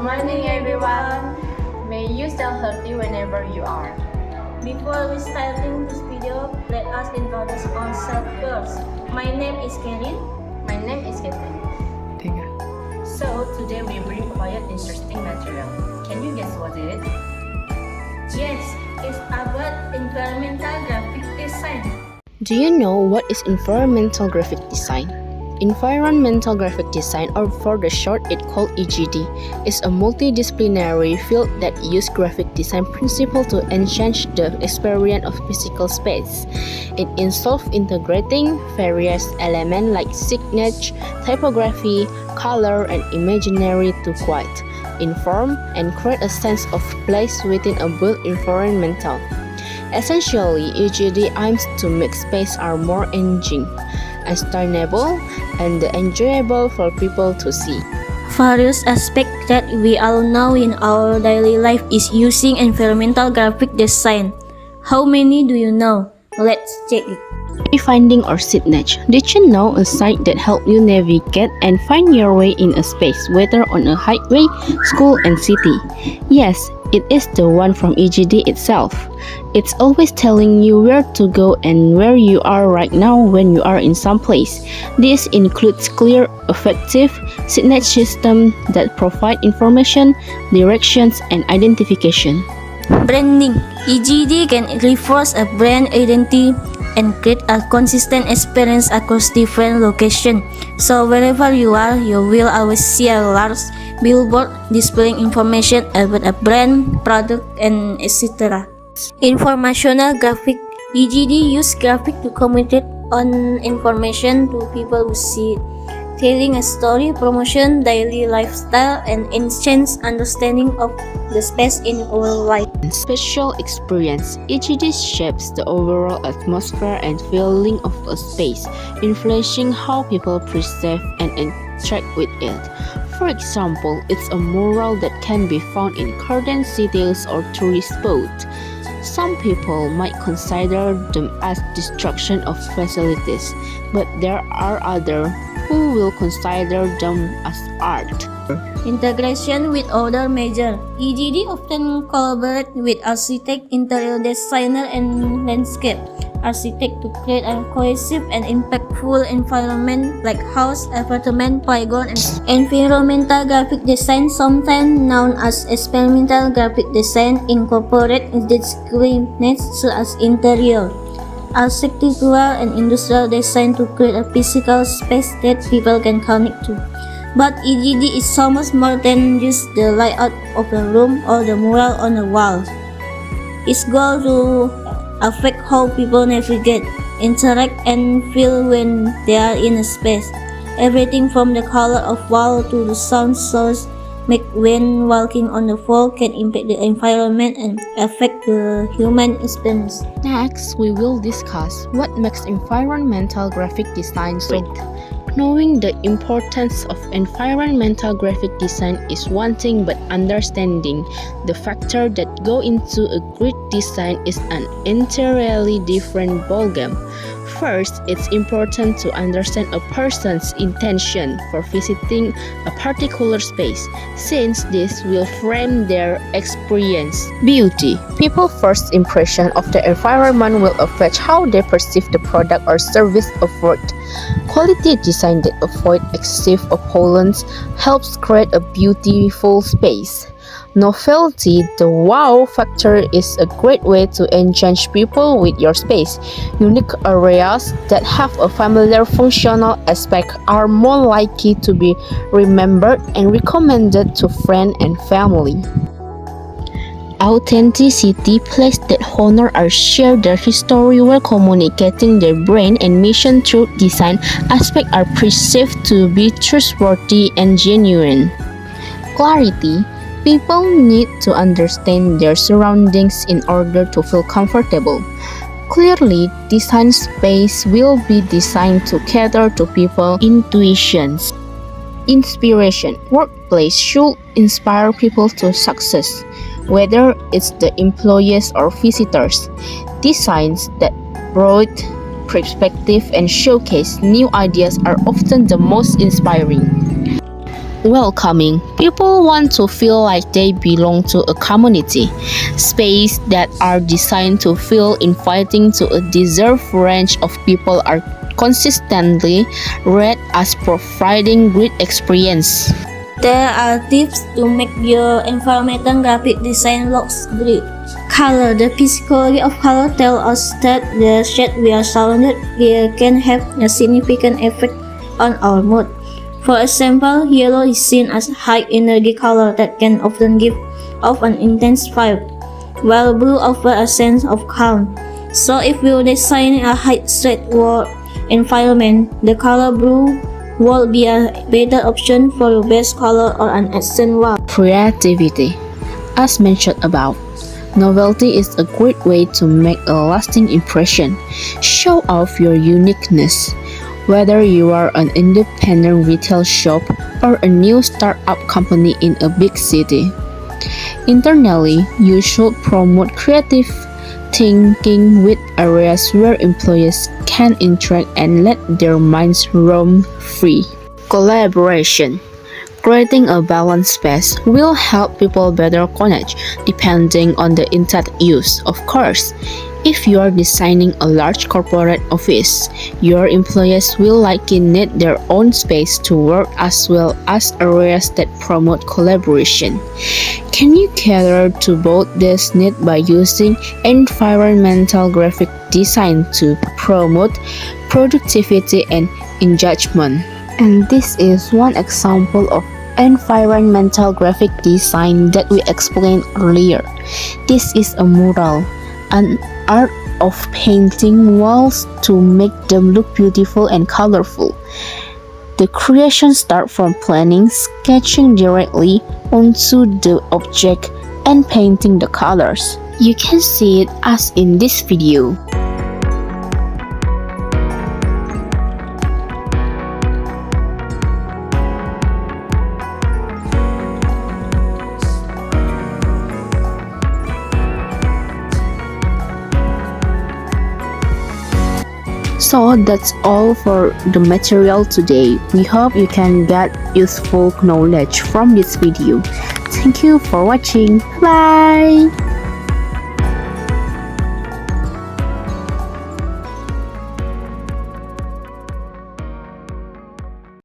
morning, everyone. May you stay healthy whenever you are. Before we starting this video, let us introduce ourselves first. My name is Kerin. My name is Ketrin. So today we bring quite interesting material. Can you guess what it is? Yes, it's about environmental graphic design. Do you know what is environmental graphic design? Environmental graphic design, or for the short it called EGD, is a multidisciplinary field that uses graphic design principles to enhance the experience of physical space. It involves integrating various elements like signage, typography, color, and imagery to quite inform and create a sense of place within a built environmental. Essentially, EGD aims to make space more engaging, sustainable, and enjoyable for people to see. Various aspects that we all know in our daily life is using environmental graphic design. How many do you know? Let's check it. Finding or signage. Did you know a site that helps you navigate and find your way in a space, whether on a highway, school, and city? Yes, it is the one from EGD itself. It's always telling you where to go and where you are right now when you are in some place. This includes clear, effective signage system that provide information, directions, and identification. Branding. EGD can reinforce a brand identity and create a consistent experience across different locations. So wherever you are, you will always see a large billboard displaying information about a brand, product, and etc. Informational graphic. EGD use graphic to communicate on information to people who see it, telling a story, promotion, daily lifestyle, and enhance understanding of the space in our life. Spatial experience. EGD shapes the overall atmosphere and feeling of a space, influencing how people perceive and interact with it. For example, it's a mural that can be found in current cities or tourist spots. Some people might consider them as destruction of facilities, but there are others who will consider them as art. Integration with other major. EGD often collaborate with architect, interior designer, and landscape architect to create a cohesive and impactful environment like house, apartment, playground, and environmental graphic design, sometimes known as experimental graphic design, incorporate disciplines such as interior, architectural, and industrial design to create a physical space that people can connect to. But EGD is so much more than just the layout of the room or the mural on the wall. Its goal to affect how people navigate, interact, and feel when they are in a space. Everything from the color of wall to the sound source make when walking on the floor can impact the environment and affect the human experience. Next, we will discuss what makes environmental graphic design so great. Knowing the importance of environmental graphic design is one thing, but understanding the factors that go into a great design is an entirely different ballgame. First, it's important to understand a person's intention for visiting a particular space, since this will frame their experience. Beauty. People's first impression of the environment will affect how they perceive the product or service offered. Quality design that avoids excessive opulence helps create a beautiful space. Novelty, the wow factor, is a great way to engage people with your space. Unique areas that have a familiar functional aspect are more likely to be remembered and recommended to friends and family. Authenticity, places that honor or share their history while communicating their brand and mission through design aspects are perceived to be trustworthy and genuine. Clarity. People need to understand their surroundings in order to feel comfortable. Clearly, design space will be designed to cater to people's intuitions. Inspiration. Workplace should inspire people to success, whether it's the employees or visitors. Designs that broad perspective and showcase new ideas are often the most inspiring. welcoming. People want to feel like they belong to a community. Spaces that are designed to feel inviting to a diverse range of people are consistently rated as providing great experience. There are tips to make your environmental graphic design looks great. Color. The psychology of color tells us that the shade we are surrounded with can have a significant effect on our mood. For example, yellow is seen as a high energy color that can often give off an intense vibe, while blue offers a sense of calm. So if you design a high stress work environment, the color blue will be a better option for your best color or an accent wall. Creativity. As mentioned above, novelty is a great way to make a lasting impression. Show off your uniqueness. Whether you are an independent retail shop or a new startup company in a big city. Internally, you should promote creative thinking with areas where employees can interact and let their minds roam free. Collaboration. Creating a balanced space will help people better connect depending on the intent use. Of course, if you are designing a large corporate office, your employees will likely need their own space to work as well as areas that promote collaboration. Can you cater to both these needs by using environmental graphic design to promote productivity and engagement? And this is one example of environmental graphic design that we explained earlier. This is a mural, an art of painting walls to make them look beautiful and colorful. The creation starts from planning, sketching directly onto the object, and painting the colors. You can see it as in this video. So that's all for the material today. We hope you can get useful knowledge from this video. Thank you for watching. Bye!